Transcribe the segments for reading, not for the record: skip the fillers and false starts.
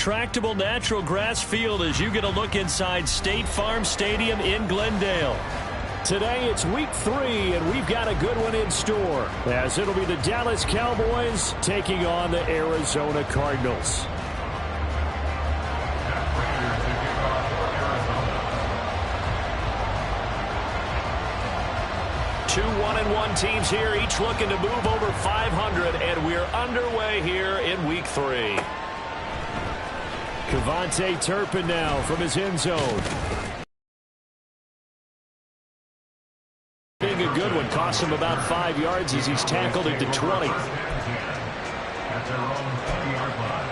tractable natural grass field as you get a look inside State Farm Stadium in Glendale. Today it's week 3, and we've got a good one in store, as it'll be the Dallas Cowboys taking on the Arizona Cardinals. Two 1-1 teams here, each looking to move over 500, and we're underway here in week 3. Kevontae Turpin now from his end zone. Being a good one, cost him about 5 yards as he's tackled at the 20. At their own 20-yard line.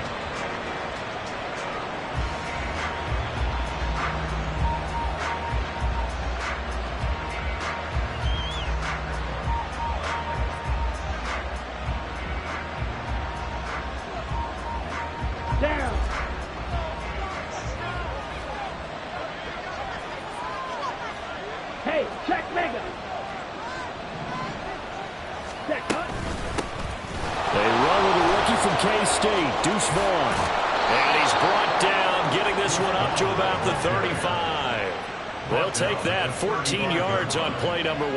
Hey, check Mega. Check cut. They run with a rookie from K-State, Deuce Vaughn. And he's brought down, getting this one up to about the 35. They'll take that, 14 yards on play number 1.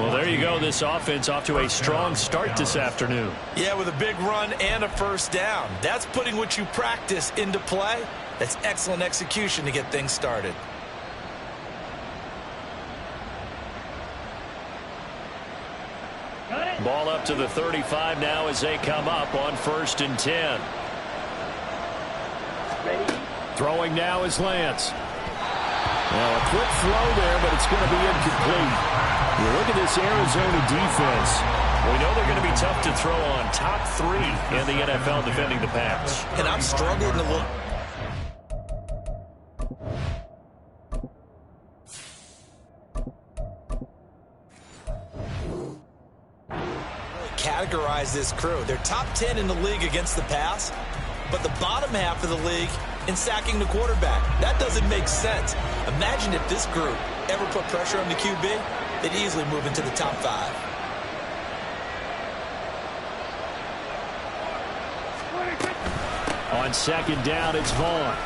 Well, there you go. This offense off to a strong start this afternoon. Yeah, with a big run and a first down. That's putting what you practice into play. That's excellent execution to get things started. Ball up to the 35 now as they come up on 1st and 10. Throwing now is Lance. Well, a quick throw there, but it's going to be incomplete. You look at this Arizona defense. We know they're going to be tough to throw on. Top 3 in the NFL defending the pass. And I'm struggling to look. Categorize this crew. They're top 10 in the league against the pass, but the bottom half of the league in sacking the quarterback. That doesn't make sense. Imagine if this group ever put pressure on the QB, they'd easily move into the top 5. On 2nd down, it's Vaughn.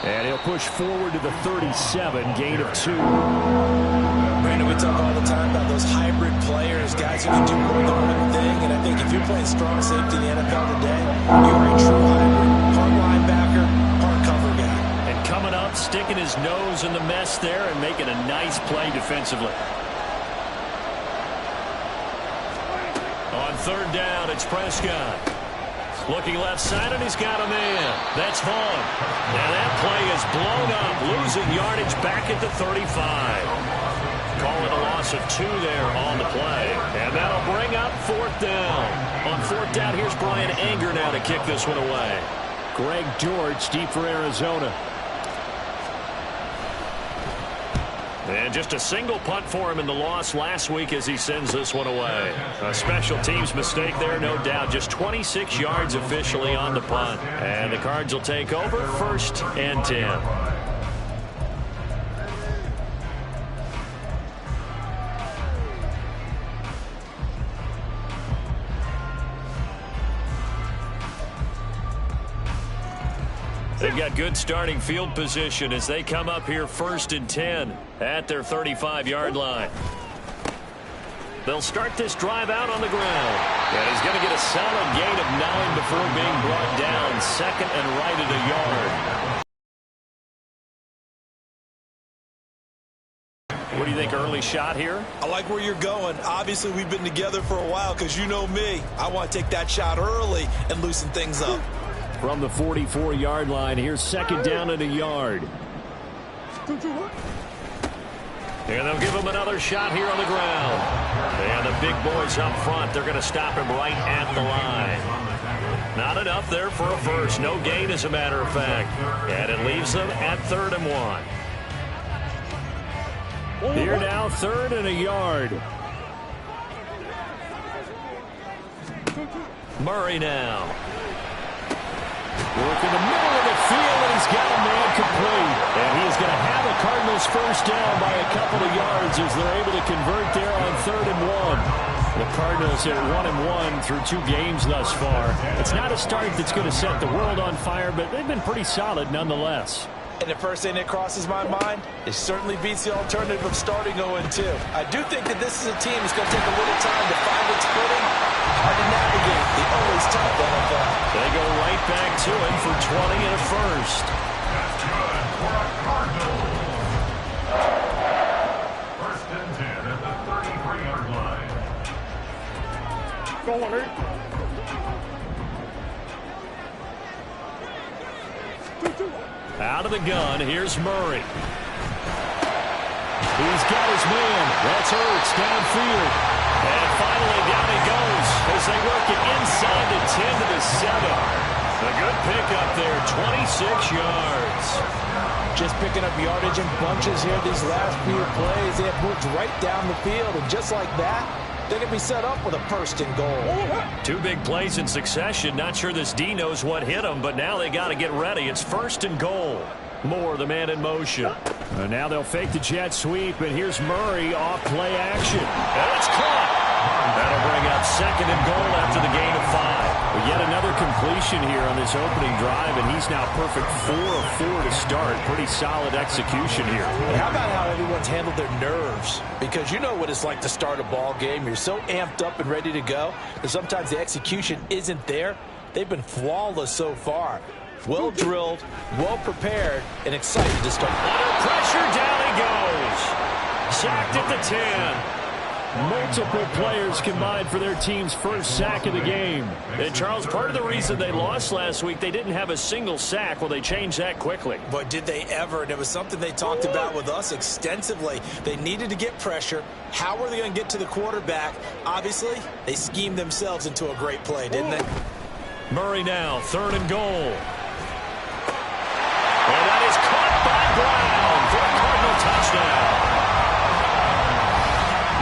And he'll push forward to the 37, gain of 2. Brandon, we talk all the time about those hybrid players, guys who can do more than one thing, and I think if you're playing strong safety in the NFL today, you're a true hybrid, hard linebacker, hard cover guy. And coming up, sticking his nose in the mess there and making a nice play defensively. On 3rd down, it's Prescott. Looking left side, and he's got a man. That's Vaughn. And that play is blown up, losing yardage back at the 35. Call it a loss of 2 there on the play. And that'll bring up 4th down. On 4th down, here's Brian Anger now to kick this one away. Greg George deep for Arizona. And just a single punt for him in the loss last week as he sends this one away. A special teams mistake there, no doubt. Just 26 yards officially on the punt. And the Cards will take over 1st and 10. They've got good starting field position as they come up here 1st and 10 at their 35-yard line. They'll start this drive out on the ground. And he's going to get a solid gain of 9 before being brought down. 2nd and right at a yard. What do you think, early shot here? I like where you're going. Obviously, we've been together for a while because you know me. I want to take that shot early and loosen things up. From the 44-yard line, here's 2nd down and a yard. And they'll give him another shot here on the ground. And the big boys up front, they're going to stop him right at the line. Not enough there for a first. No gain, as a matter of fact. And it leaves them at 3rd and 1. Here now, 3rd and a yard. Murray now. Work in the middle of the field, and he's got a man complete. And he is going to have the Cardinals first down by a couple of yards as they're able to convert there on 3rd and 1. The Cardinals at 1-1 through 2 games thus far. It's not a start that's going to set the world on fire, but they've been pretty solid nonetheless. And the first thing that crosses my mind, it certainly beats the alternative of starting 0-2. I do think that this is a team that's going to take a little time to find its footing. Hard to navigate the always tough NFL. They go right back to it for 20 and a first. That's good for a Cardinals. First and 10 at the 33-yard line. Go on, Eric. Out of the gun, here's Murray. He's got his man. That's Ertz downfield. And finally down he goes as they work it inside the 10 to the 7. A good pickup there, 26 yards. Just picking up yardage in bunches here these last few plays. They have moved right down the field, and just like that, they're going to be set up with a first and goal. 2 big plays in succession. Not sure this D knows what hit him, but now they got to get ready. It's first and goal. Moore, the man in motion. And now they'll fake the jet sweep, and here's Murray off play action. And it's caught. That'll bring up second and goal after the gain of 5. But yet another completion here on this opening drive, and he's now perfect 4 of 4 to start. Pretty solid execution here. And how about how everyone's handled their nerves? Because you know what it's like to start a ball game. You're so amped up and ready to go that sometimes the execution isn't there. They've been flawless so far. Well drilled, well prepared, and excited to start. Under pressure, down he goes. Sacked at the 10. Multiple players combined for their team's first sack of the game. And, Charles, part of the reason they lost last week, they didn't have a single sack. Well, they changed that quickly. But did they ever? And it was something they talked about with us extensively. They needed to get pressure. How were they going to get to the quarterback? Obviously, they schemed themselves into a great play, didn't they? Murray now, third and goal. And that is caught by Brown for a Cardinal touchdown.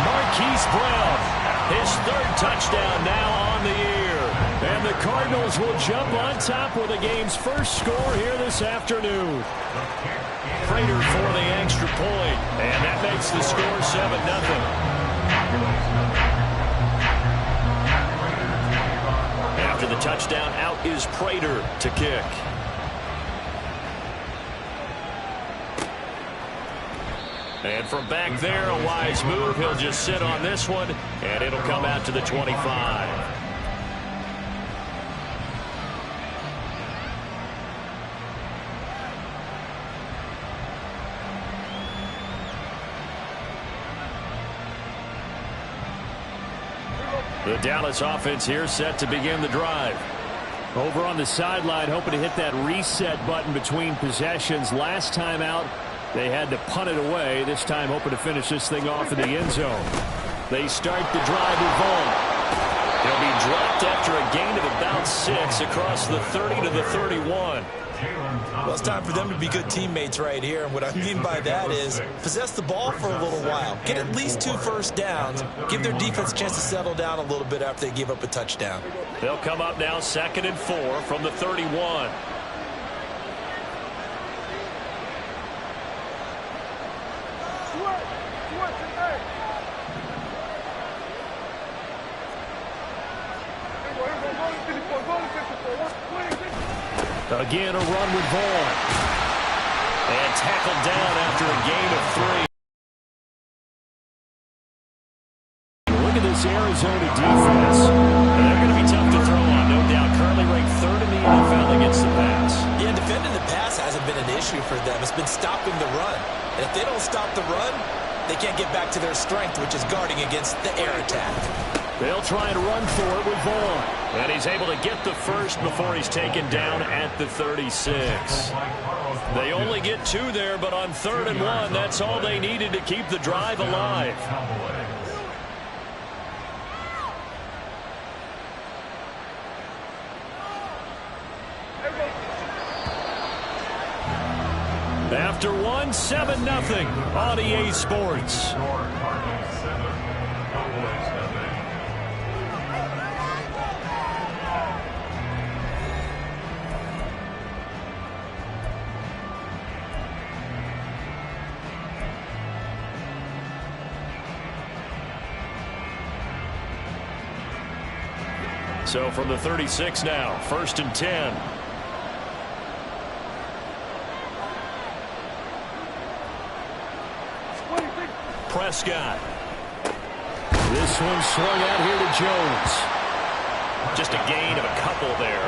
Marquise Brown, his 3rd touchdown now on the year. And the Cardinals will jump on top with the game's first score here this afternoon. Prater for the extra point, and that makes the score 7-0. After the touchdown, out is Prater to kick. And from back there, a wise move. He'll just sit on this one, and it'll come out to the 25. The Dallas offense here set to begin the drive. Over on the sideline, hoping to hit that reset button between possessions. Last time out, they had to punt it away. This time hoping to finish this thing off in the end zone. They start the drive with Vaughn. He'll be dropped after a gain of about 6 across the 30 to the 31. Well, it's time for them to be good teammates right here. And what I mean by that is possess the ball for a little while. Get at least 2 first downs. Give their defense a chance to settle down a little bit after they give up a touchdown. They'll come up now 2nd and 4 from the 31. Again, a run with Vaughn. And tackled down after a gain of 3. Look at this Arizona defense. They're going to be tough to throw on, no doubt. Currently ranked 3rd in the NFL against the pass. Yeah, defending the pass hasn't been an issue for them. It's been stopping the run. And if they don't stop the run, they can't get back to their strength, which is guarding against the air attack. They'll try and run for it with Vaughn. And he's able to get the first before he's taken down at the 36. They only get 2 there, but on 3rd and 1, that's all they needed to keep the drive alive. After 1, 7-0 on EA Sports. So from the 36 now, 1st and 10. Prescott. This one swung out here to Jones. Just a gain of a couple there.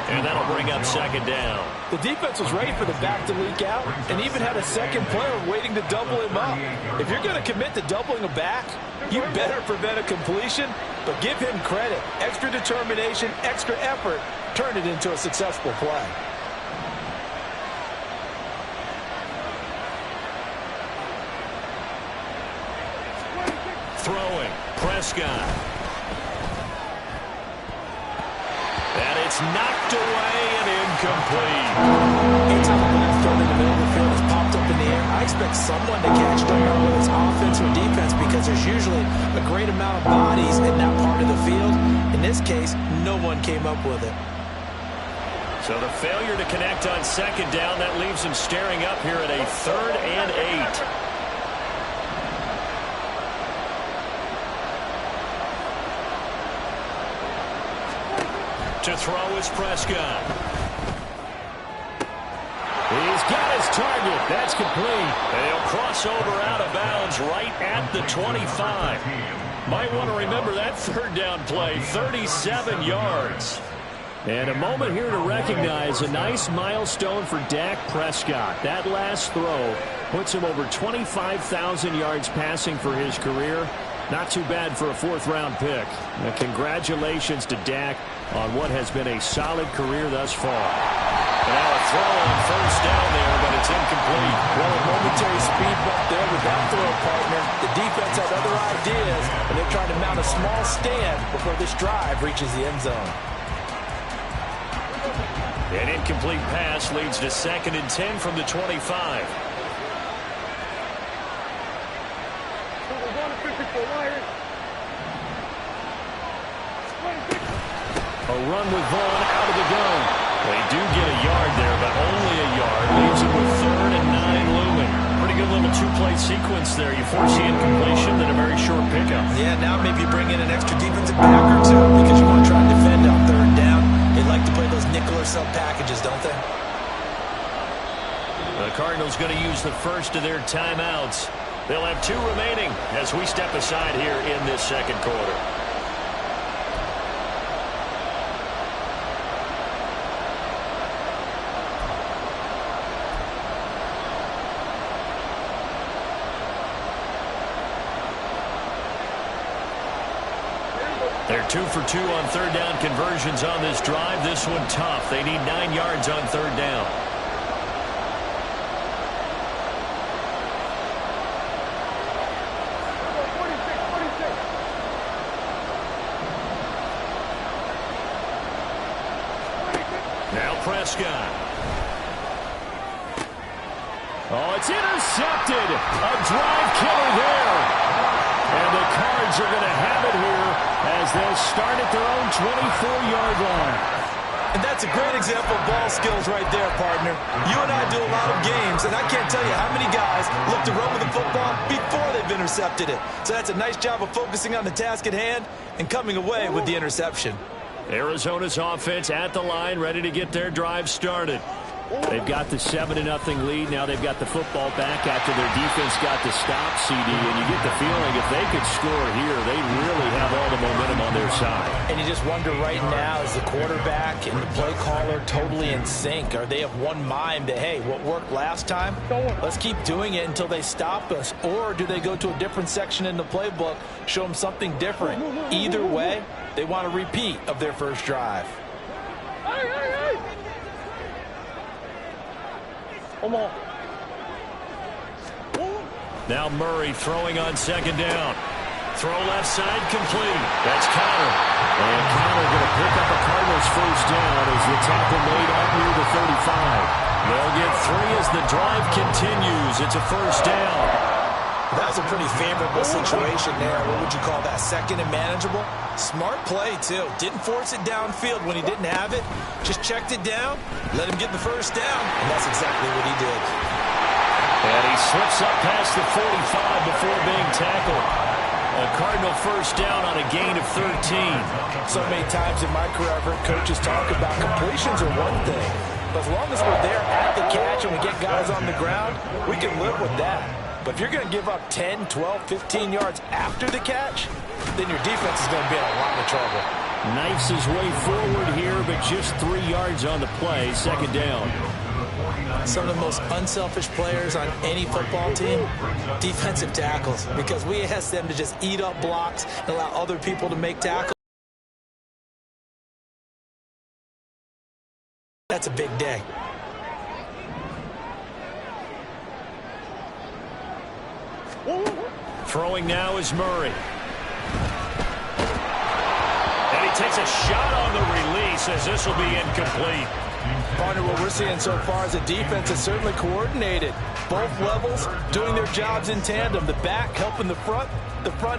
And that'll bring up 2nd down. The defense was ready for the back to leak out and even had a second player waiting to double him up. If you're going to commit to doubling a back, you better prevent a completion, but give him credit. Extra determination, extra effort, turned it into a successful play. Throwing, Prescott. And it's knocked away and incomplete. Anytime a ball thrown in the middle of the field is popped up in the air, I expect someone to catch it, whether it's offense or defense, because there's usually a great amount of bodies in that part of the field. In this case, no one came up with it. So the failure to connect on 2nd down, that leaves him staring up here at a 3rd and 8. To throw is Prescott. He's got his target. That's complete. And he'll cross over out of bounds right at the 25. Might want to remember that 3rd down play, 37 yards. And a moment here to recognize a nice milestone for Dak Prescott. That last throw puts him over 25,000 yards passing for his career. Not too bad for a 4th-round pick. Now, congratulations to Dak on what has been a solid career thus far. And now a throw on 1st down there, but it's incomplete. Well, a momentary speed bump there with that throw, partner. The defense had other ideas, and they're trying to mount a small stand before this drive reaches the end zone. An incomplete pass leads to 2nd and 10 from the 25. A run with Vaughn out of the gun. They do get a yard there, but only a yard. Leaves them with 3rd and 9 looming. Pretty good little 2-play sequence there. You force the incompletion, then a very short pickup. Yeah, now maybe you bring in an extra defensive back or two because you want to try and defend on 3rd down. They like to play those nickel or sub packages, don't they? The Cardinals going to use the first of their timeouts. They'll have 2 remaining as we step aside here in this 2nd quarter. They're 2 for 2 on 3rd down conversions on this drive. This one tough. They need 9 yards on 3rd down. Now Prescott. Oh, it's intercepted. A drive killer there. And the Cards are going to have it here as they'll start at their own 24-yard line. And that's a great example of ball skills right there, partner. You and I do a lot of games, and I can't tell you how many guys look to run with the football before they've intercepted it. So that's a nice job of focusing on the task at hand and coming away with the interception. Arizona's offense at the line, ready to get their drive started. They've got the 7-0 lead. Now they've got the football back after their defense got the stop, CD. And you get the feeling if they could score here, they really have all the momentum on their side. And you just wonder right now, is the quarterback and the play caller totally in sync? Are they of one mind that, hey, what worked last time, let's keep doing it until they stop us? Or do they go to a different section in the playbook, show them something different? Either way, they want a repeat of their first drive. Come on. Now Murray throwing on 2nd down. Throw left side complete. That's Connor. And Connor going to pick up a Cardinals first down as the tackle made up near the 35. They'll get 3 as the drive continues. It's a first down. That was a pretty favorable situation there. What would you call that? 2nd and manageable? Smart play, too. Didn't force it downfield when he didn't have it. Just checked it down, let him get the first down, and that's exactly what he did. And he slips up past the 45 before being tackled. A Cardinal first down on a gain of 13. So many times in my career, I've heard coaches talk about completions are one thing. But as long as we're there at the catch and we get guys on the ground, we can live with that. But if you're going to give up 10, 12, 15 yards after the catch, then your defense is going to be in a lot of trouble. Knifes his way forward here, but just 3 yards on the play. Second down. Some of the most unselfish players on any football team, defensive tackles, because we ask them to just eat up blocks and allow other people to make tackles. That's a big day. Throwing now is Murray. And he takes a shot on the release as this will be incomplete. Partner, what we're seeing so far is the defense is certainly coordinated. Both levels doing their jobs in tandem. The back helping the front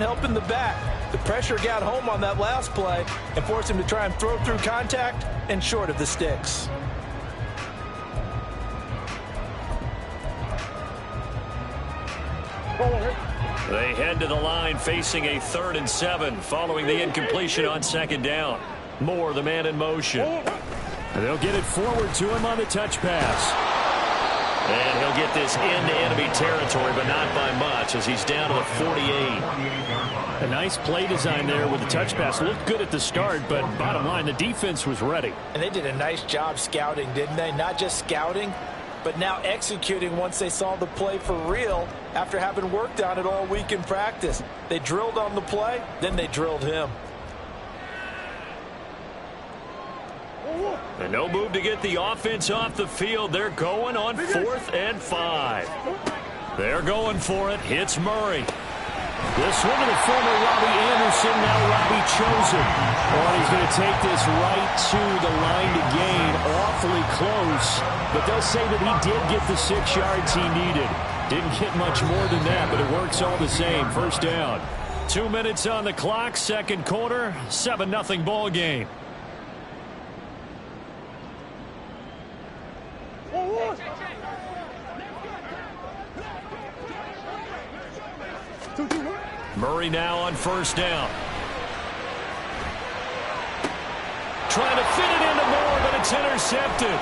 helping the back. The pressure got home on that last play and forced him to try and throw through contact and short of the sticks. They head to the line facing a 3rd and 7 following the incompletion on second down. Moore, the man in motion. And they'll get it forward to him on the touch pass. And he'll get this into enemy territory, but not by much as he's down to the 48. A nice play design there with the touch pass. Looked good at the start, but bottom line, the defense was ready. And they did a nice job scouting, didn't they? Not just scouting, but now executing once they saw the play for real after having worked on it all week in practice. They drilled on the play, then they drilled him. And no move to get the offense off the field. They're going on 4th and 5. They're going for it. Hits Murray. This one to the former Robbie Anderson, now Robbie Chosen. Oh, he's going to take this right to the line to gain. Awfully close. But they'll say that he did get the 6 yards he needed. Didn't get much more than that, but it works all the same. First down. 2 minutes on the clock, second quarter, 7-0 ball game. Murray now on first down. Trying to fit it into Moore, but it's intercepted.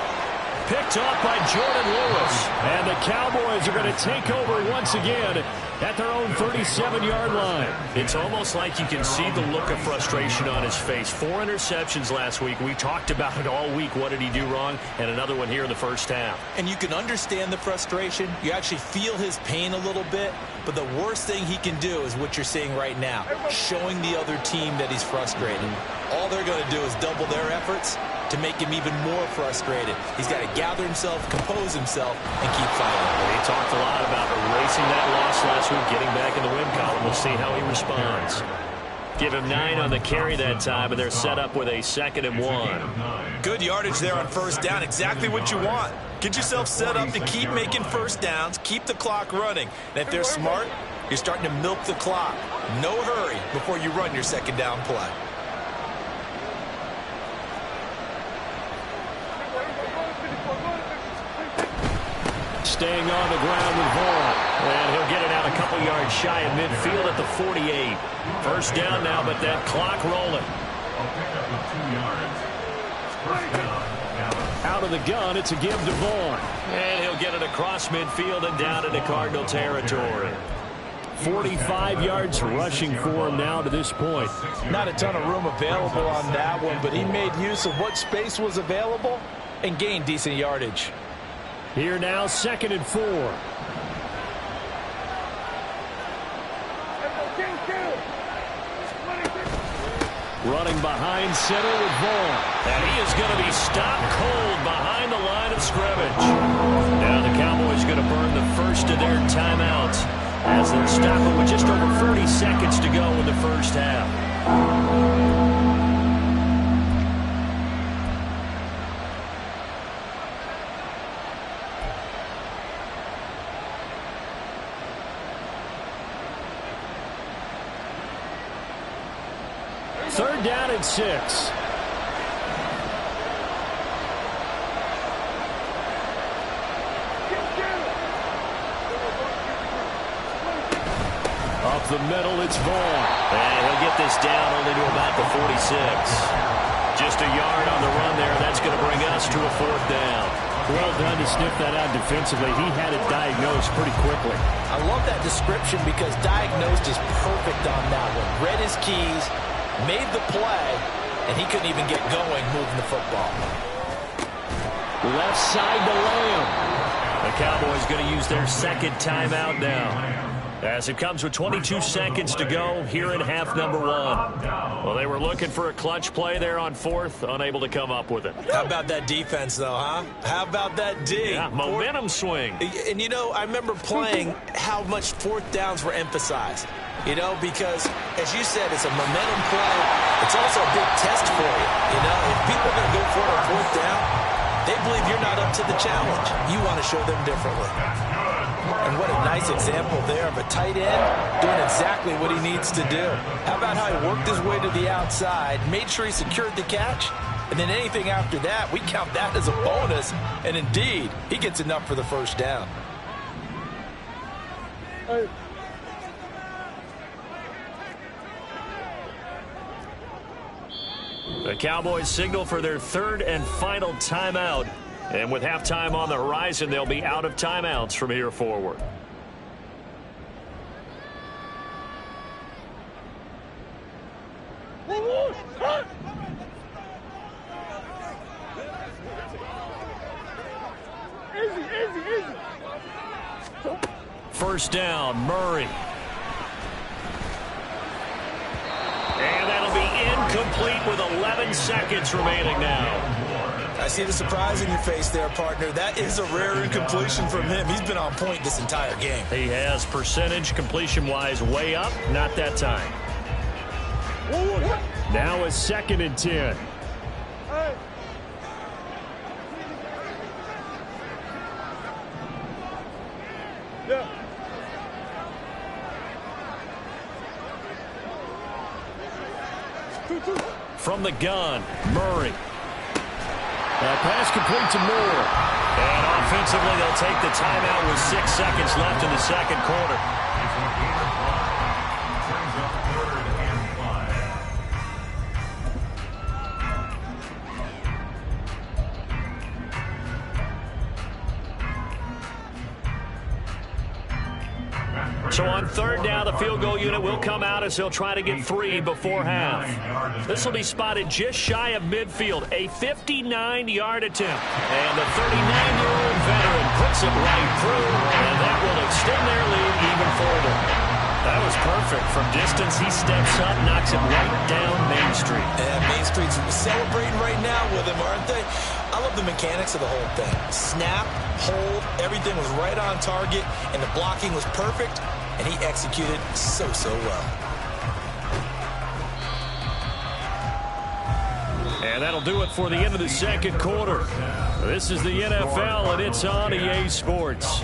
Picked off by Jordan Lewis. And the Cowboys are going to take over once again at their own 37-yard line. It's almost like you can see the look of frustration on his face. 4 interceptions last week. We talked about it all week. What did he do wrong? And another one here in the first half. And you can understand the frustration. You actually feel his pain a little bit. But the worst thing he can do is what you're seeing right now, showing the other team that he's frustrated. All they're going to do is double their efforts to make him even more frustrated. He's got to gather himself, compose himself, and keep fighting. He talked a lot about erasing that loss last week, getting back in the win column. We'll see how he responds. Give him 9 on the carry that time, and they're set up with a 2nd and 1. Good yardage there on first down. Exactly what you want. Get yourself set up to keep making first downs, keep the clock running. And if they're smart, you're starting to milk the clock. No hurry before you run your second down play. Staying on the ground with Vaughn. And he'll get it out a couple yards shy of midfield at the 48. First down now, but that clock rolling. Out of the gun, it's a give to Vaughn. And he'll get it across midfield and down into Cardinal territory. 45 yards rushing for him now to this point. Not a ton of room available on that one, but he made use of what space was available and gained decent yardage. Here now, 2nd and 4. Running behind center with Vaughn. And he is going to be stopped cold behind the line of scrimmage. Now the Cowboys going to burn the first of their timeouts as they're stopping with just over 30 seconds to go in the first half. Third down and 6. Up the middle. It's Vaughn. And he'll get this down only to about the 46. Just a yard on the run there. That's going to bring us to a 4th down. Well done to sniff that out defensively. He had it diagnosed pretty quickly. I love that description because diagnosed is perfect on that one. Read his keys, made the play, and he couldn't even get going moving the football. Left side to Lamb. The Cowboys going to use their 2nd timeout now, as it comes with 22 seconds to go here in half number 1. Well, they were looking for a clutch play there on 4th, unable to come up with it. How about that defense, though, huh? How about that D? Yeah, momentum swing. And, you know, I remember playing how much 4th downs were emphasized. You know, because, as you said, it's a momentum play. It's also a big test for you. You know, if people are going to go for it on 4th down, they believe you're not up to the challenge. You want to show them differently. And what a nice example there of a tight end doing exactly what he needs to do. How about how he worked his way to the outside, made sure he secured the catch, and then anything after that, we count that as a bonus. And indeed, he gets enough for the 1st down. The Cowboys signal for their 3rd and final timeout. And with halftime on the horizon, they'll be out of timeouts from here forward. Easy. 1st down, Murray. And that'll be incomplete with 11 seconds remaining now. I see the surprise in your face there, partner. That is a rare incompletion from him. He's been on point this entire game. He has percentage completion-wise way up. Not that time. Now a 2nd and 10. From the gun, Murray. Pass complete to Moore. And offensively, they'll take the timeout with 6 seconds left in the 2nd quarter. So on 3rd down, the field goal unit will come out as they'll try to get 3 before half. This will be spotted just shy of midfield, a 59-yard attempt. And the 39-year-old veteran puts it right through, and that will extend their lead even further. That was perfect. From distance, he steps up, knocks it right down Main Street. And Main Street's celebrating right now with him, aren't they? I love the mechanics of the whole thing. Snap, hold, everything was right on target, and the blocking was perfect, and he executed so well. And that'll do it for the end of the 2nd quarter. This is the NFL, and it's on EA Sports.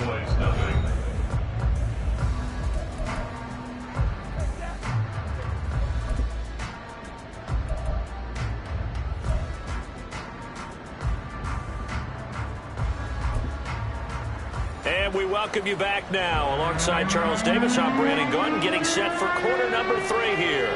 And we welcome you back now. Alongside Charles Davis, I'm Brandon Gunn, getting set for quarter number 3 here.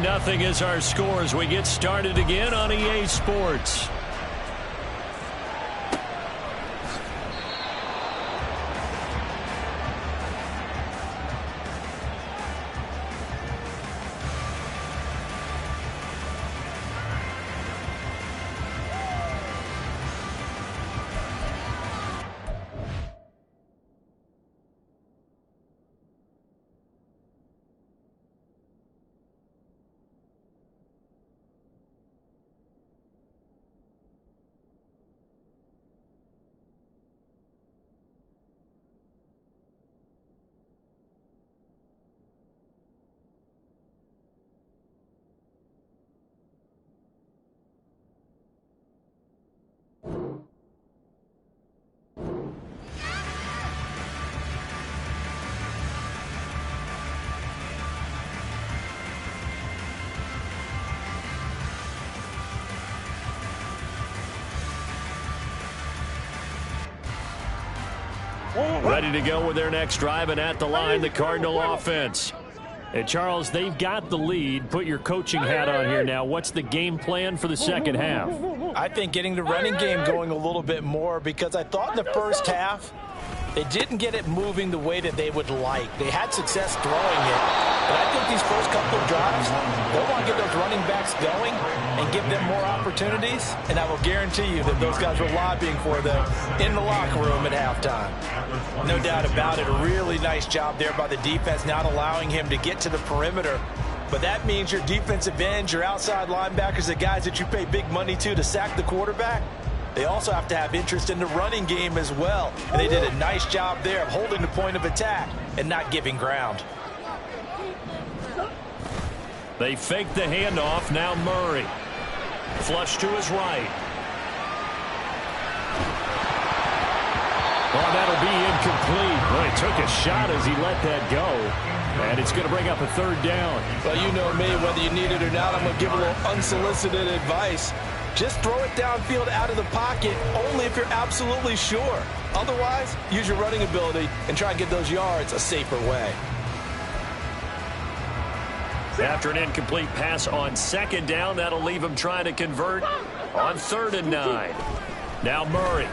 Nothing is our score as we get started again on EA Sports. Ready to go with their next drive, and at the line, the Cardinal offense. Hey, Charles, they've got the lead. Put your coaching hat on here now. What's the game plan for the second half? I think getting the running game going a little bit more, because I thought in the first half they didn't get it moving the way that they would like. They had success throwing it, but I think these first couple of drives, they'll want to get those running backs going and give them more opportunities, and I will guarantee you that those guys were lobbying for them in the locker room at halftime. No doubt about it, a really nice job there by the defense, not allowing him to get to the perimeter. But that means your defensive ends, your outside linebackers, the guys that you pay big money to sack the quarterback, they also have to have interest in the running game as well. And they did a nice job there of holding the point of attack and not giving ground. They fake the handoff. Now Murray. Flush to his right. Oh, that'll be incomplete. Well, he took a shot as he let that go. And it's going to bring up a third down. Well, you know me, whether you need it or not, I'm going to give a little unsolicited advice. Just throw it downfield out of the pocket only if you're absolutely sure. Otherwise, use your running ability and try and get those yards a safer way. After an incomplete pass on second down, that'll leave him trying to convert on 3rd and 9. Now Murray.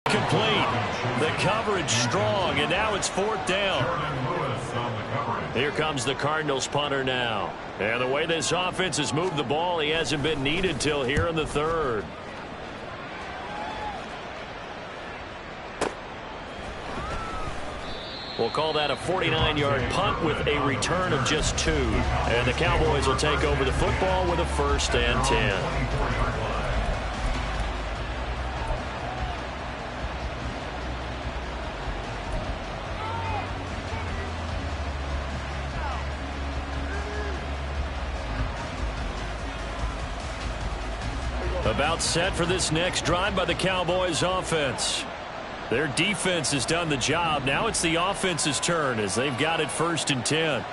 Complete. The coverage strong, and now it's 4th down. Here comes the Cardinals punter now. And the way this offense has moved the ball, he hasn't been needed till here in the 3rd. We'll call that a 49-yard punt with a return of just 2. And the Cowboys will take over the football with a 1st and 10. About set for this next drive by the Cowboys offense. Their defense has done the job. Now it's the offense's turn as they've got it 1st and 10.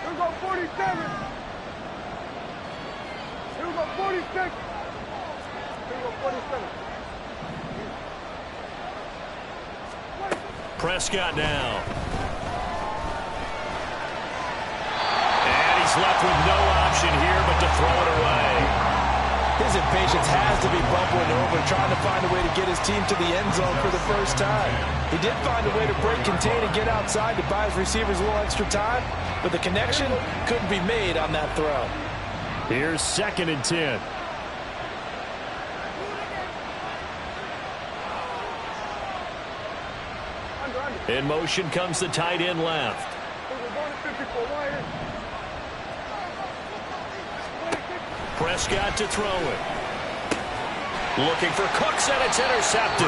Here we go 47. Here we go 46. Here we go 47. Prescott now. And he's left with no option here but to throw it away. His impatience has to be bubbling over, trying to find a way to get his team to the end zone for the first time. He did find a way to break, contain, and get outside to buy his receivers a little extra time, but the connection couldn't be made on that throw. Here's 2nd and 10. In motion comes the tight end left. Prescott to throw it. Looking for Cooks, and it's intercepted.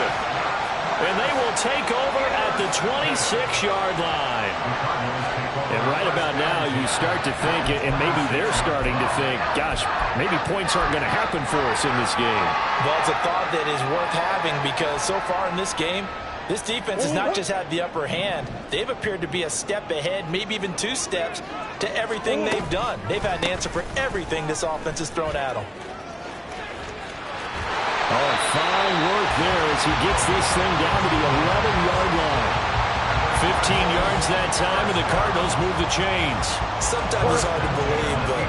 And they will take over at the 26-yard line. And right about now, you start to think, and maybe they're starting to think, gosh, maybe points aren't going to happen for us in this game. Well, it's a thought that is worth having, because so far in this game, this defense has not just had the upper hand. They've appeared to be a step ahead, maybe even 2 steps, to everything they've done. They've had an answer for everything this offense has thrown at them. Oh, fine work there as he gets this thing down to the 11-yard line. 15 yards that time, and the Cardinals move the chains. Sometimes it's hard to believe, but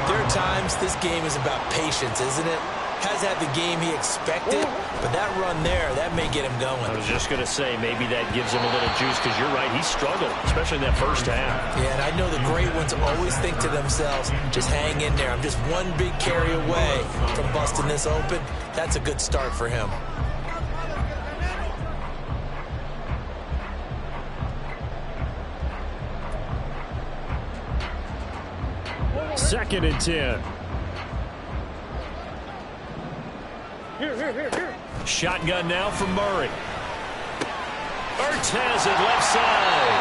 there are times this game is about patience, isn't it? Has had the game he expected, but that run there, that may get him going. I was just going to say, maybe that gives him a little juice, because you're right, he struggled, especially in that first half. Yeah, and I know the great ones always think to themselves, just hang in there. I'm just one big carry away from busting this open. That's a good start for him. Second and 10. Here. Shotgun now from Murray. Ertz has it left side.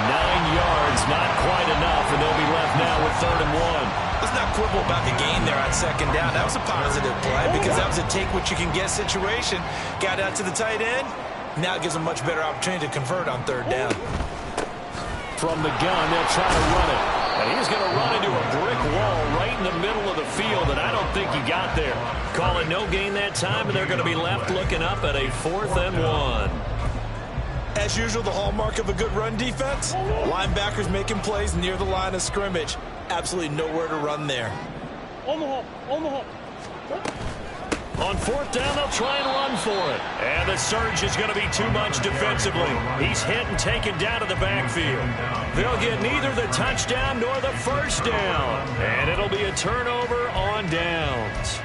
9 yards, not quite enough, and they'll be left now with 3rd and 1. Let's not quibble about the gain there on 2nd down. That was a positive play, because that was a take-what-you-can-get situation. Got out to the tight end. Now it gives them a much better opportunity to convert on 3rd down. From the gun, they'll try to run it. And he's going to in the middle of the field, and I don't think he got there. Call it no gain that time, and they're going to be left looking up at a 4th and 1. As usual, the hallmark of a good run defense, linebackers making plays near the line of scrimmage. Absolutely nowhere to run there. On the hole. On 4th down, they'll try and run for it. And the surge is going to be too much defensively. He's hit and taken down to the backfield. They'll get neither the touchdown nor the first down. And it'll be a turnover on downs.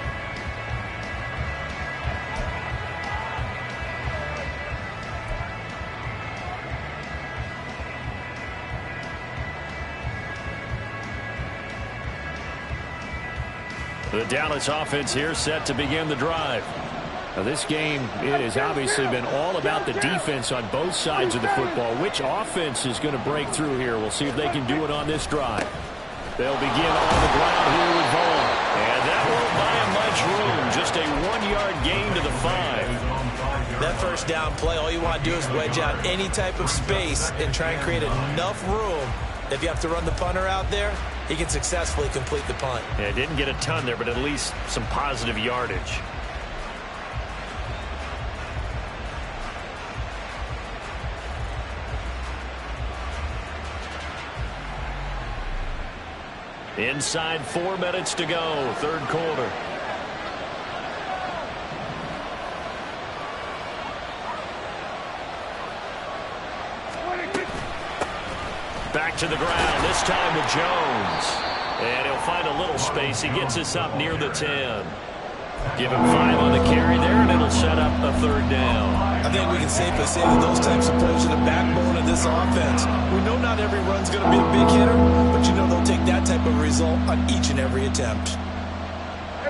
The Dallas offense here set to begin the drive. Now this game, it has obviously been all about the defense on both sides of the football. Which offense is going to break through here? We'll see if they can do it on this drive. They'll begin on the ground here with Vaughn. And that won't buy him much room. Just a 1-yard gain to the 5. That first down play, all you want to do is wedge out any type of space and try and create enough room. If you have to run the punter out there, he can successfully complete the punt. Yeah, didn't get a ton there, but at least some positive yardage. Inside 4 minutes to go, 3rd quarter. Back to the ground, this time with Jones. And he'll find a little space. He gets us up near the 10. Give him 5 on the carry there, and it'll set up a 3rd down. I think we can safely say that those types of plays are the backbone of this offense. We know not every run's going to be a big hitter, but you know they'll take that type of result on each and every attempt.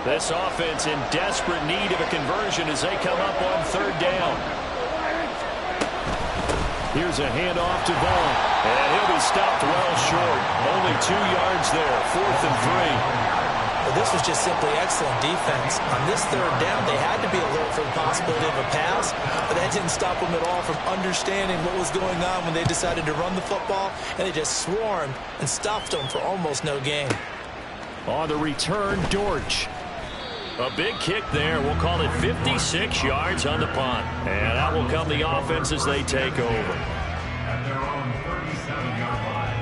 This offense in desperate need of a conversion as they come up on 3rd down. Here's a handoff to Vaughn, and he'll be stopped well short. Only 2 yards there, 4th and 3. Well, this was just simply excellent defense. On this 3rd down, they had to be alert for the possibility of a pass, but that didn't stop them at all from understanding what was going on when they decided to run the football, and they just swarmed and stopped them for almost no gain. On the return, Dortch. A big kick there. We'll call it 56 yards on the punt. And that will come the offense as they take over. At their own 37-yard line.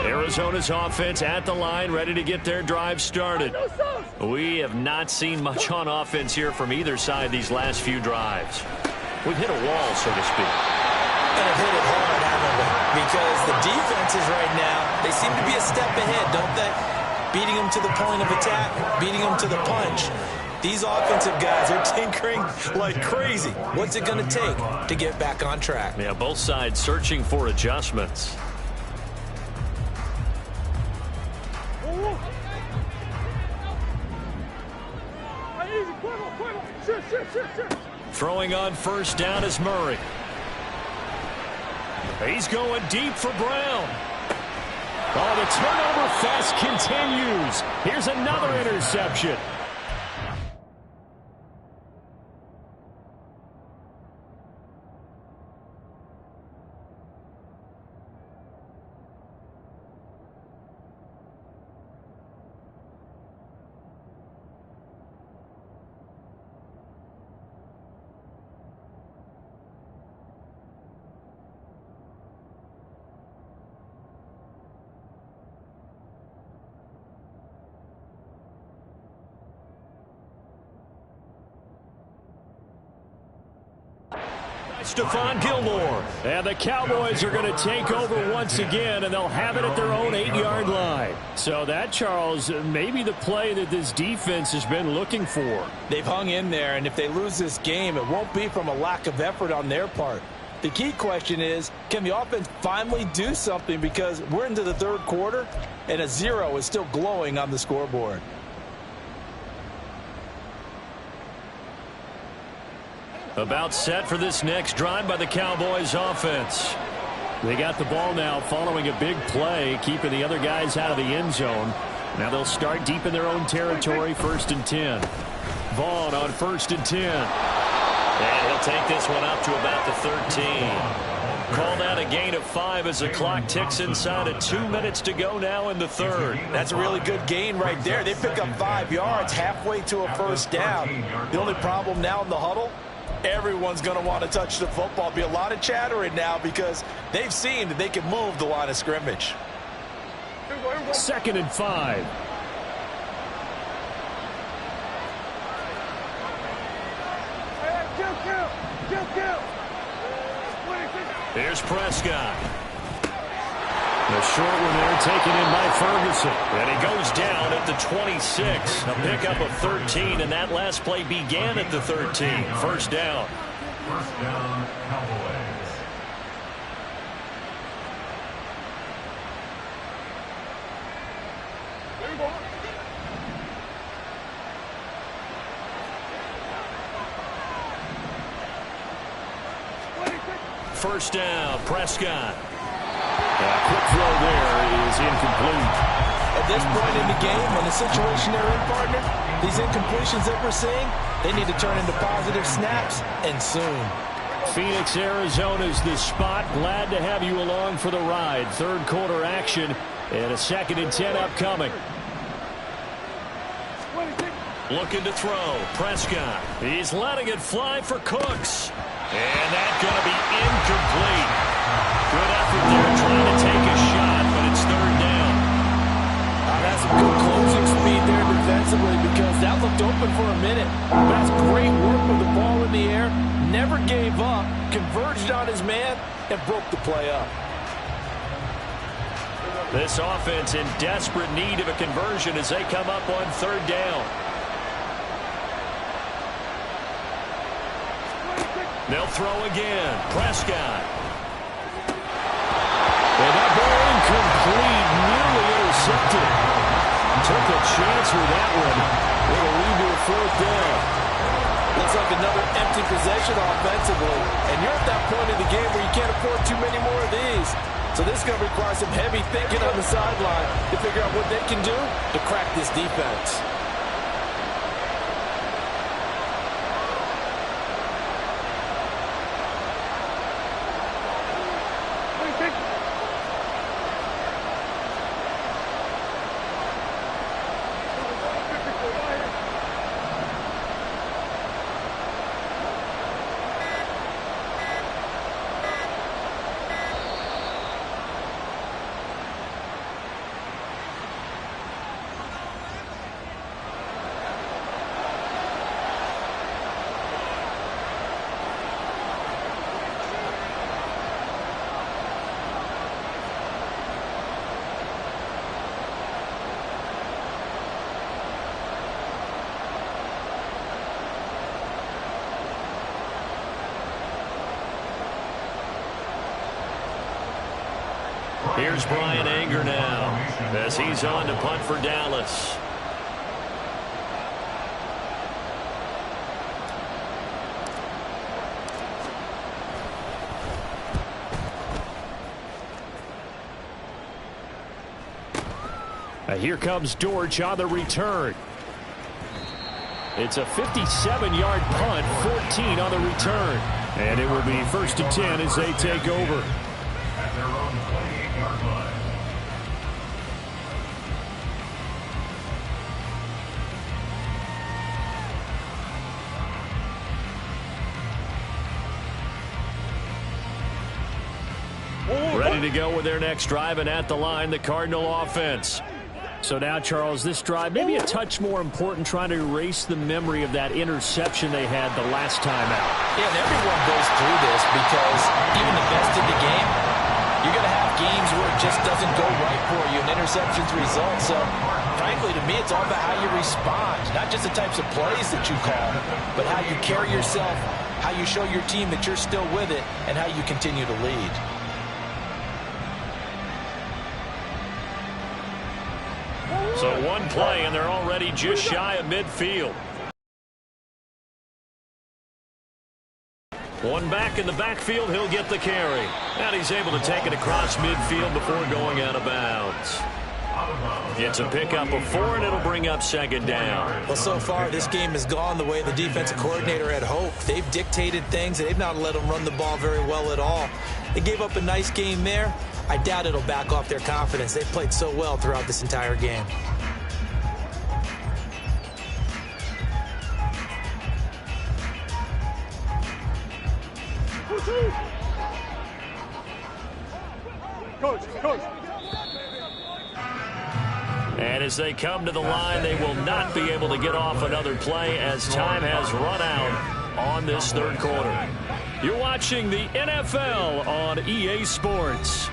Arizona's offense at the line, ready to get their drive started. We have not seen much on offense here from either side these last few drives. We've hit a wall, so to speak. And have hit it hard, haven't we? Because the defenses right now, they seem to be a step ahead, don't they? Beating them to the point of attack, beating them to the punch. These offensive guys are tinkering like crazy. What's it going to take to get back on track? Yeah, both sides searching for adjustments. Throwing on 1st down is Murray. He's going deep for Brown. Oh, the turnover fest continues. Here's another interception. Stephon Gilmore. And the Cowboys are going to take over once again, and they'll have it at their own 8-yard line. So that, Charles, may be the play that this defense has been looking for. They've hung in there, and if they lose this game, it won't be from a lack of effort on their part. The key question is, can the offense finally do something? Because we're into the 3rd quarter, and a 0 is still glowing on the scoreboard. About set for this next drive by the Cowboys offense. They got the ball now following a big play, keeping the other guys out of the end zone. Now they'll start deep in their own territory, 1st and 10. Vaughn on 1st and 10. And he'll take this one up to about the 13. Called out a gain of 5 as the clock ticks inside of 2 minutes to go now in the third. That's a really good gain right there. They pick up 5 yards halfway to a first down. The only problem now in the huddle, everyone's going to want to touch the football. Be a lot of chattering now because they've seen that they can move the line of scrimmage. 2nd and 5. Here's Prescott. The short one there taken in by Ferguson. And he goes down at the 26. A pickup of 13, and that last play began at the 13. First down. First down, Cowboys. First down, Prescott. Quick throw there is incomplete. At this point in the game, in the situation they're in, partner, these incompletions that we're seeing, they need to turn into positive snaps, and soon. Phoenix, Arizona's the spot. Glad to have you along for the ride. Third quarter action and a 2nd and 10 upcoming. Looking to throw. Prescott. He's letting it fly for Cooks. And that's going to be incomplete. Good effort there trying to take a shot, but it's third down. That's some good closing speed there defensively because that looked open for a minute. That's great work with the ball in the air. Never gave up, converged on his man, and broke the play up. This offense in desperate need of a conversion as they come up on third down. They'll throw again. Prescott. And that ball incomplete, nearly intercepted. Took a chance with that one. It'll lead to a 4th down. Looks like another empty possession offensively. And you're at that point in the game where you can't afford too many more of these. So this is going to require some heavy thinking on the sideline to figure out what they can do to crack this defense. Here's Brian Anger now as he's on to punt for Dallas. Here comes Dortch on the return. It's a 57-yard punt, 14 on the return. And it will be 1st and 10 as they take over. At their own 28-yard line. Ready to go with their next drive, and at the line, the Cardinal offense. So now, Charles, this drive maybe a touch more important, trying to erase the memory of that interception they had the last time out. Yeah, and everyone goes through this because even the best in the game, you're going to have games where it just doesn't go right for you, and interceptions result. So, frankly, to me, it's all about how you respond, not just the types of plays that you call, but how you carry yourself, how you show your team that you're still with it, and how you continue to lead. So one play, and they're already just shy of midfield. One back in the backfield, he'll get the carry. And he's able to take it across midfield before going out of bounds. It's a pickup of 4, and it'll bring up second down. Well, so far, this game has gone the way the defensive coordinator had hoped. They've dictated things. They've not let them run the ball very well at all. They gave up a nice game there. I doubt it'll back off their confidence. They've played so well throughout this entire game. Coach. And as they come to the line, they will not be able to get off another play as time has run out on this third quarter. You're watching the NFL on EA Sports.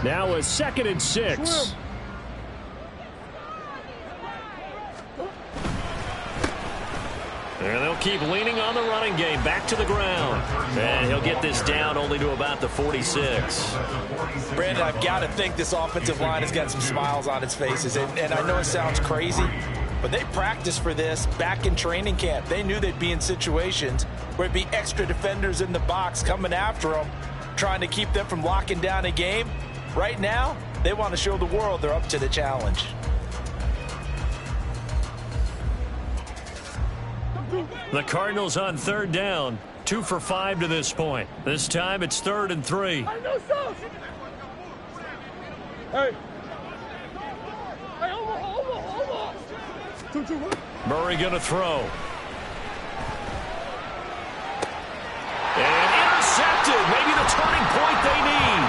Now a 2nd and 6. And they'll keep leaning on the running game. Back to the ground. And he'll get this down only to about the 46. Brandon, I've got to think this offensive line has got some smiles on its faces. And I know it sounds crazy, but they practiced for this back in training camp. They knew they'd be in situations where it'd be extra defenders in the box coming after them, trying to keep them from locking down a game. Right now, they want to show the world they're up to the challenge. The Cardinals on 3rd down. 2 for 5 to this point. This time it's 3rd and 3. Hey. Murray going to throw. And intercepted. Maybe the turning point they need.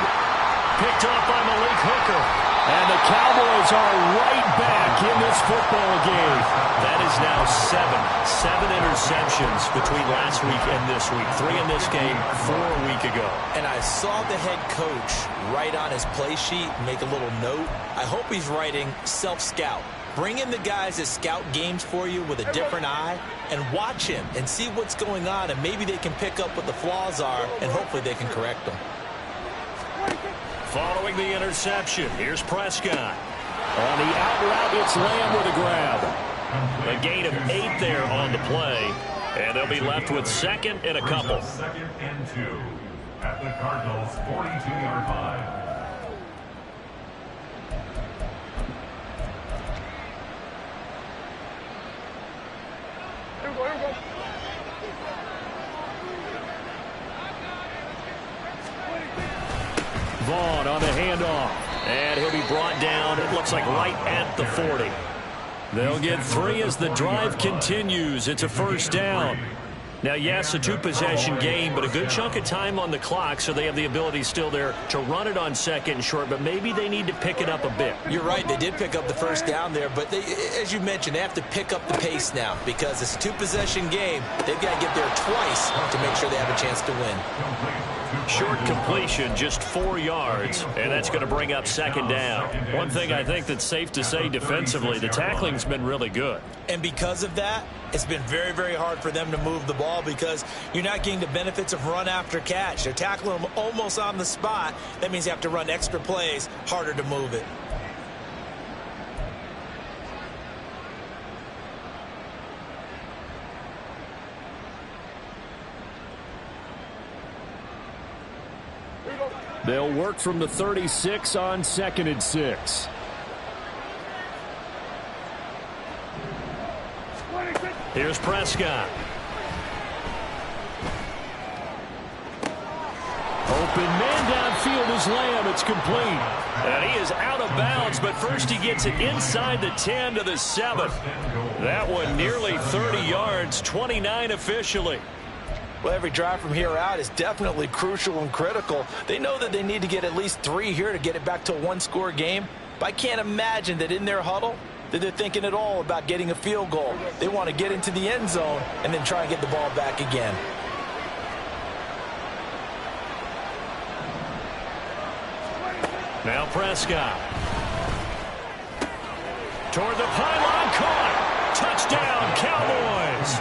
Picked up by Malik Hooker. And the Cowboys are right back in this football game. That is now 7 interceptions between last week and this week. 3 in this game, 4 a week ago. And I saw the head coach write on his play sheet, make a little note. I hope he's writing self-scout. Bring in the guys that scout games for you with a different eye and watch him and see what's going on, and maybe they can pick up what the flaws are, and hopefully they can correct them. Following the interception, here's Prescott. On the out route, it's Lamb with a grab. A gain of 8 there on the play, and they'll be left with 2nd and a couple. 2nd and 2 at the Cardinals' 42-yard line. Here we go. Vaughn on the handoff, and he'll be brought down, it looks like right at the 40. They'll get 3 as the drive continues. It's a 1st down. Now, yes, a 2-possession game, but a good chunk of time on the clock, so they have the ability still there to run it on 2nd and short, but maybe they need to pick it up a bit. You're right. They did pick up the 1st down there, but they, as you mentioned, they have to pick up the pace now because it's a 2-possession game. They've got to get there twice to make sure they have a chance to win. Short completion, just 4 yards, and that's going to bring up 2nd down. One thing I think that's safe to say defensively, the tackling's been really good. And because of that, it's been very, very hard for them to move the ball because you're not getting the benefits of run after catch. They're tackling them almost on the spot. That means you have to run extra plays, harder to move it. They'll work from the 36 on 2nd and 6. Here's Prescott. Open man downfield is Lamb. It's complete. And he is out of bounds, but first he gets it inside the 10 to the 7. That one nearly 30 yards, 29 officially. Well, every drive from here out is definitely crucial and critical. They know that they need to get at least 3 here to get it back to a 1-score game. But I can't imagine that in their huddle that they're thinking at all about getting a field goal. They want to get into the end zone and then try and get the ball back again. Now Prescott. Toward the pylon, caught. Touchdown, Cowboys!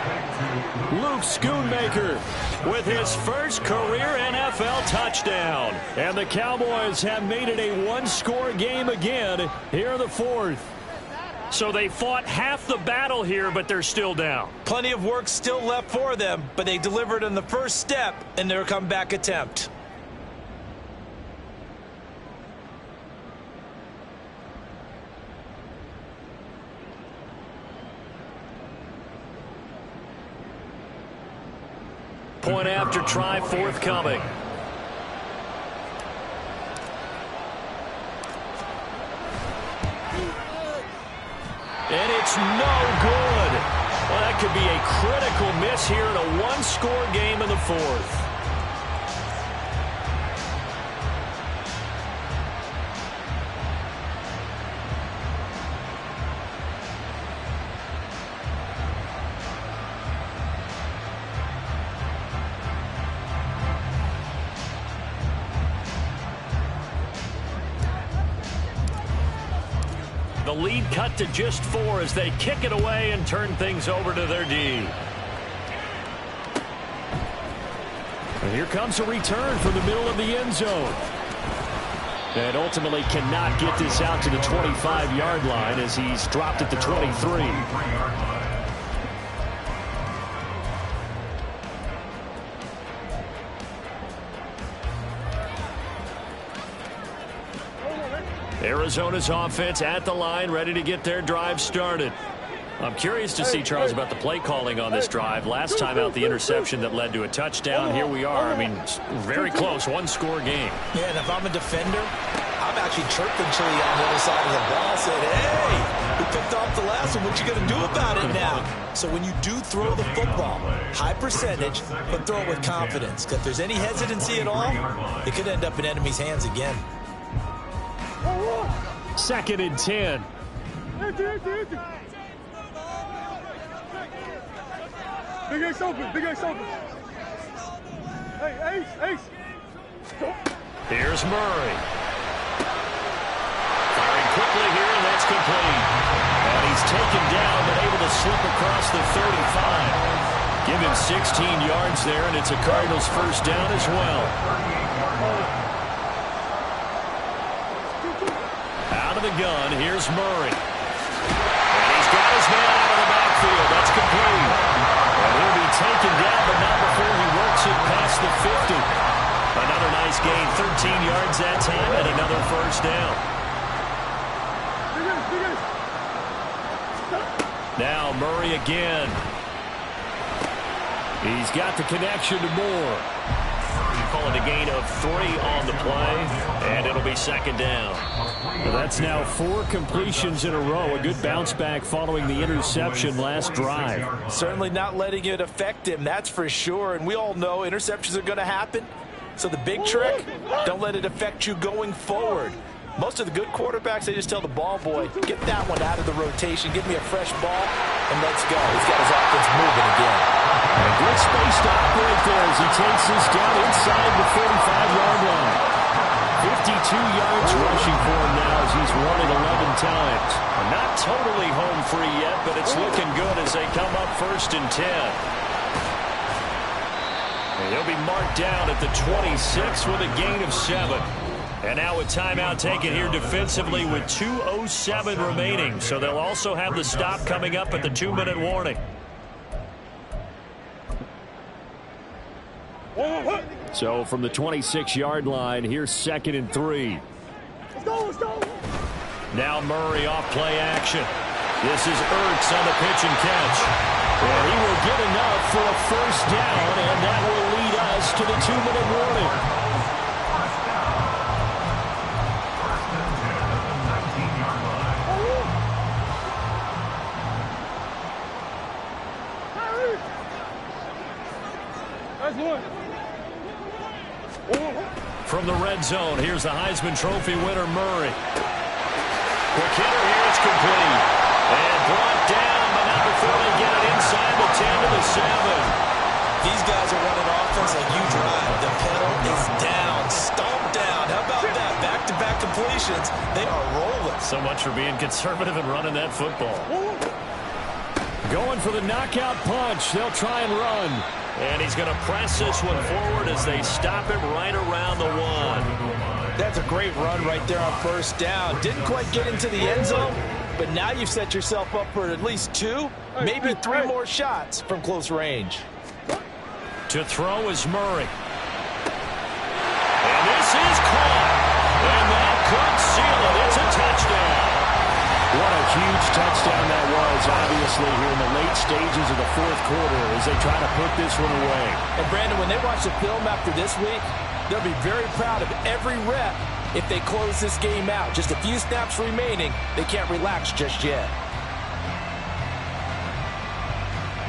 Luke Schoonmaker With his first career NFL touchdown. and the Cowboys have made it a one-score game again here in the fourth. So they fought half the battle here, but they're still down. Plenty of work still left for them, but they delivered on the first step in their comeback attempt. Point after try forthcoming. And it's no good. Well, that could be a critical miss here in a one-score game in the fourth. The lead cut to just 4 as they kick it away and turn things over to their D. And here comes a return from the middle of the end zone. And ultimately cannot get this out to the 25-yard line as he's dropped at the 23. Arizona's offense at the line, ready to get their drive started. I'm curious to see, Charles, about the play calling on this drive. Last time out, the interception that led to a touchdown. Here we are. I mean, very close, one-score game. Yeah, and if I'm a defender, I'm actually chirping Chili on the other side of the ball, saying, hey, we picked off the last one. What you going to do about it now? So when you do throw the football, high percentage, but throw it with confidence. Because if there's any hesitancy at all, it could end up in enemy's hands again. 2nd and 10. Big Ace open, Big Ace open. Hey, Ace. Here's Murray. Firing quickly here, and that's complete. And he's taken down, but able to slip across the 35. Give him 16 yards there, and it's a Cardinals first down as well. Out of the gun, here's Murray. And he's got his man out of the backfield. That's complete. And he'll be taken down, but not before he works it past the 50. Another nice gain, 13 yards that time, and another first down. Now Murray again. He's got the connection to Moore. Call it a gain of 3 on the play, and it'll be 2nd down. Well, that's now 4 completions in a row. A good bounce back following the interception last drive. Certainly not letting it affect him, that's for sure. And we all know interceptions are going to happen. So the big trick, don't let it affect you going forward. Most of the good quarterbacks, they just tell the ball boy, get that one out of the rotation, give me a fresh ball, and let's go. He's got his offense moving again. And a good space to operate there as he takes this down inside the 45-yard line. 52 yards rushing for him now as he's run it 11 times. Not totally home free yet, but it's looking good as they come up 1st and 10. And he'll be marked down at the 26 with a gain of 7. And now a timeout taken here defensively with 2:07 remaining. So they'll also have the stop coming up at the 2-minute warning. So from the 26-yard line, here's 2nd and 3. Let's go. Now Murray off play action. This is Ertz on the pitch and catch. And he will get enough for a first down, and that will lead us to the 2-minute warning. From the red zone, here's the Heisman Trophy winner, Murray. Quick hitter here, it's complete. And brought down, but not before they get it inside the 10 to the 7. These guys are running offense like you drive. The pedal is down, stomped down. How about that? Back-to-back completions. They are rolling. So much for being conservative and running that football. Going for the knockout punch. They'll try and run. And he's going to press this one forward as they stop him right around the 1. That's a great run right there on first down. Didn't quite get into the end zone, but now you've set yourself up for at least 2, maybe 3 more shots from close range. To throw is Murray. And this is caught. And that could seal it. It's a touchdown. What a huge touchdown that was, obviously, here in the late stages of the fourth quarter as they try to put this one away. And, Brandon, when they watch the film after this week, they'll be very proud of every rep if they close this game out. Just a few snaps remaining. They can't relax just yet.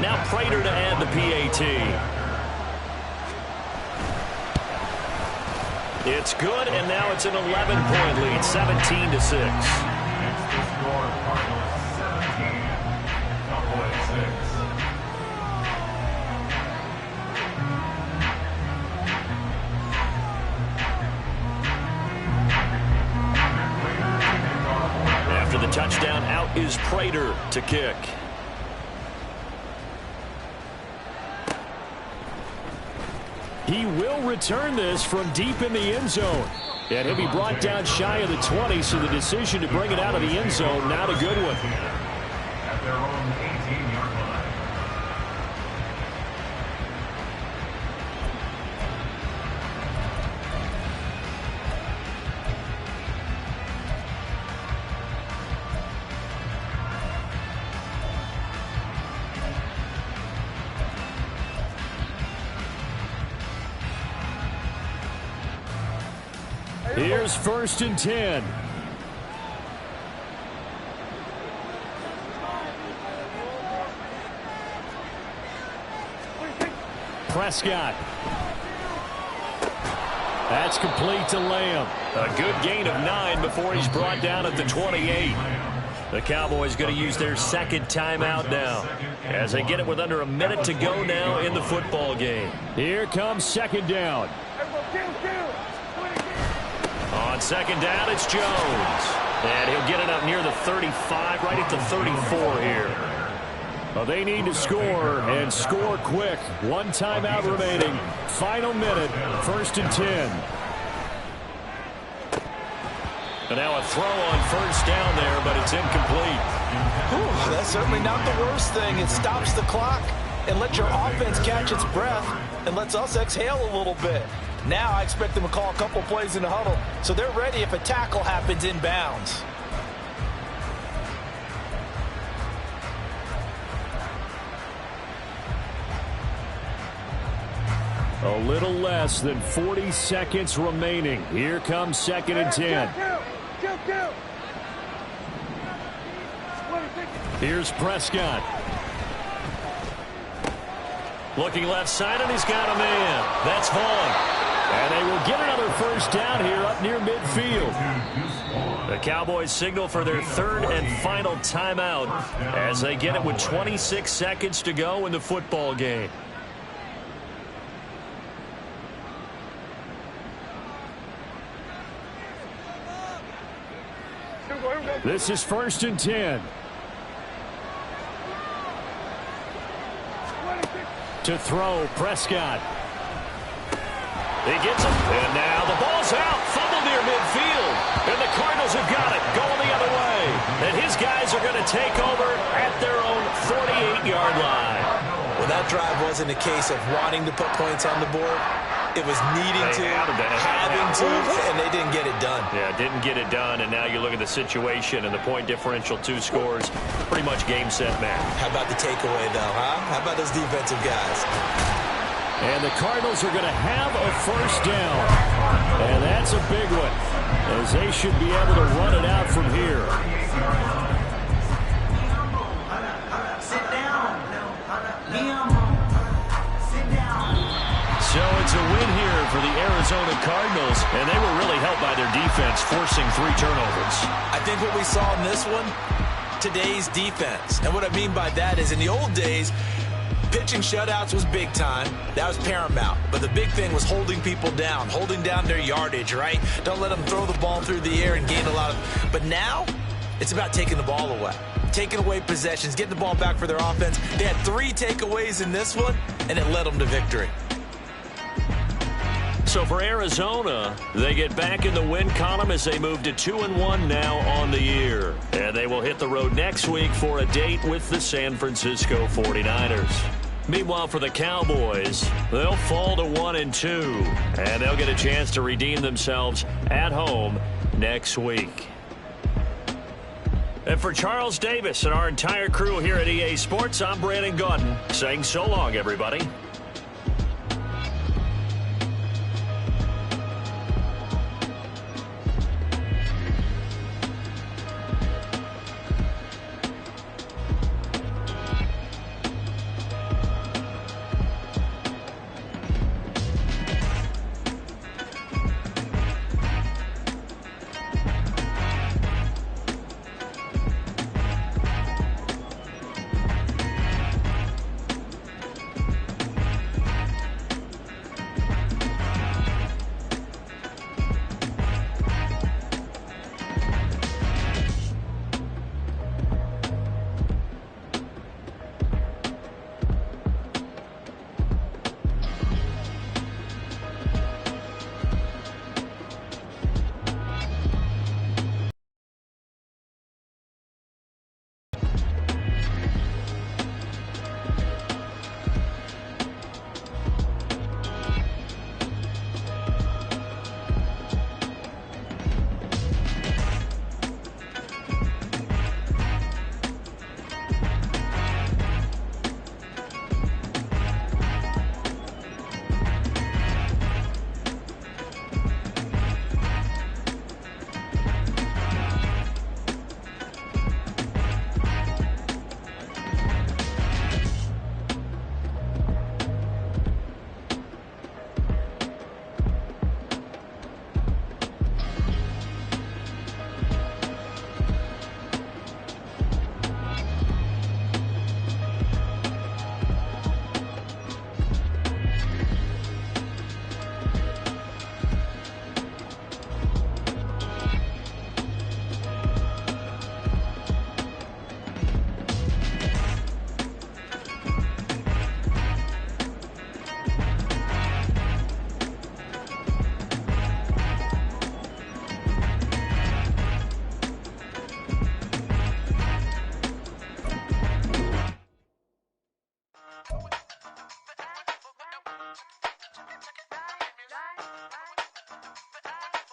Now Prater to add the PAT. It's good, and now it's an 11-point lead, 17-6. After the touchdown, out is Prater to kick. He will return this from deep in the end zone. And he'll be brought down shy of the 20, so the decision to bring it out of the end zone, not a good one. At their own 18-yard line. Here's 1st and 10. Prescott. That's complete to Lamb. A good gain of 9 before he's brought down at the 28. The Cowboys going to use their second timeout now as they get it with under a minute to go now in the football game. Here comes 2nd down. On 2nd down, it's Jones. And he'll get it up near the 35, right at the 34 here. Well, they need to score, and score quick. 1 timeout remaining. Final minute, 1st and 10. And now a throw on 1st down there, but it's incomplete. Whew, that's certainly not the worst thing. It stops the clock and lets your offense catch its breath and lets us exhale a little bit. Now I expect them to call a couple plays in the huddle, so they're ready if a tackle happens inbounds. A little less than 40 seconds remaining. Here comes 2nd and 10. Here's Prescott. Looking left side, and he's got a man. That's Vaughn. And they will get another 1st down here up near midfield. The Cowboys signal for their 3rd and final timeout as they get it with 26 seconds to go in the football game. This is 1st and 10. To throw, Prescott. He gets it, and now the ball's out. Fumble near midfield, and the Cardinals have got it, going the other way. And his guys are going to take over at their own 48-yard line. Well, that drive wasn't a case of wanting to put points on the board. It was needing to, having to, and they didn't get it done. Yeah, didn't get it done, and now you look at the situation and the point differential, 2 scores, pretty much game, set, match. How about the takeaway, though, huh? How about those defensive guys? And the Cardinals are going to have a 1st down. And that's a big one, as they should be able to run it out from here. So it's a win here for the Arizona Cardinals, and they were really helped by their defense, forcing 3 turnovers. I think what we saw in this one, today's defense. And what I mean by that is in the old days, pitching shutouts was big time. That was paramount. But the big thing was holding people down, holding down their yardage, right? Don't let them throw the ball through the air and gain a lot of... But now, It's about taking the ball away, taking away possessions, getting the ball back for their offense. They had 3 takeaways in this one, and it led them to victory. So for Arizona, they get back in the win column as they move to 2-1 now on the year. And they will hit the road next week for a date with the San Francisco 49ers. Meanwhile, for the Cowboys, they'll fall to 1-2, and they'll get a chance to redeem themselves at home next week. And for Charles Davis and our entire crew here at EA Sports, I'm Brandon Gaudin saying so long, everybody.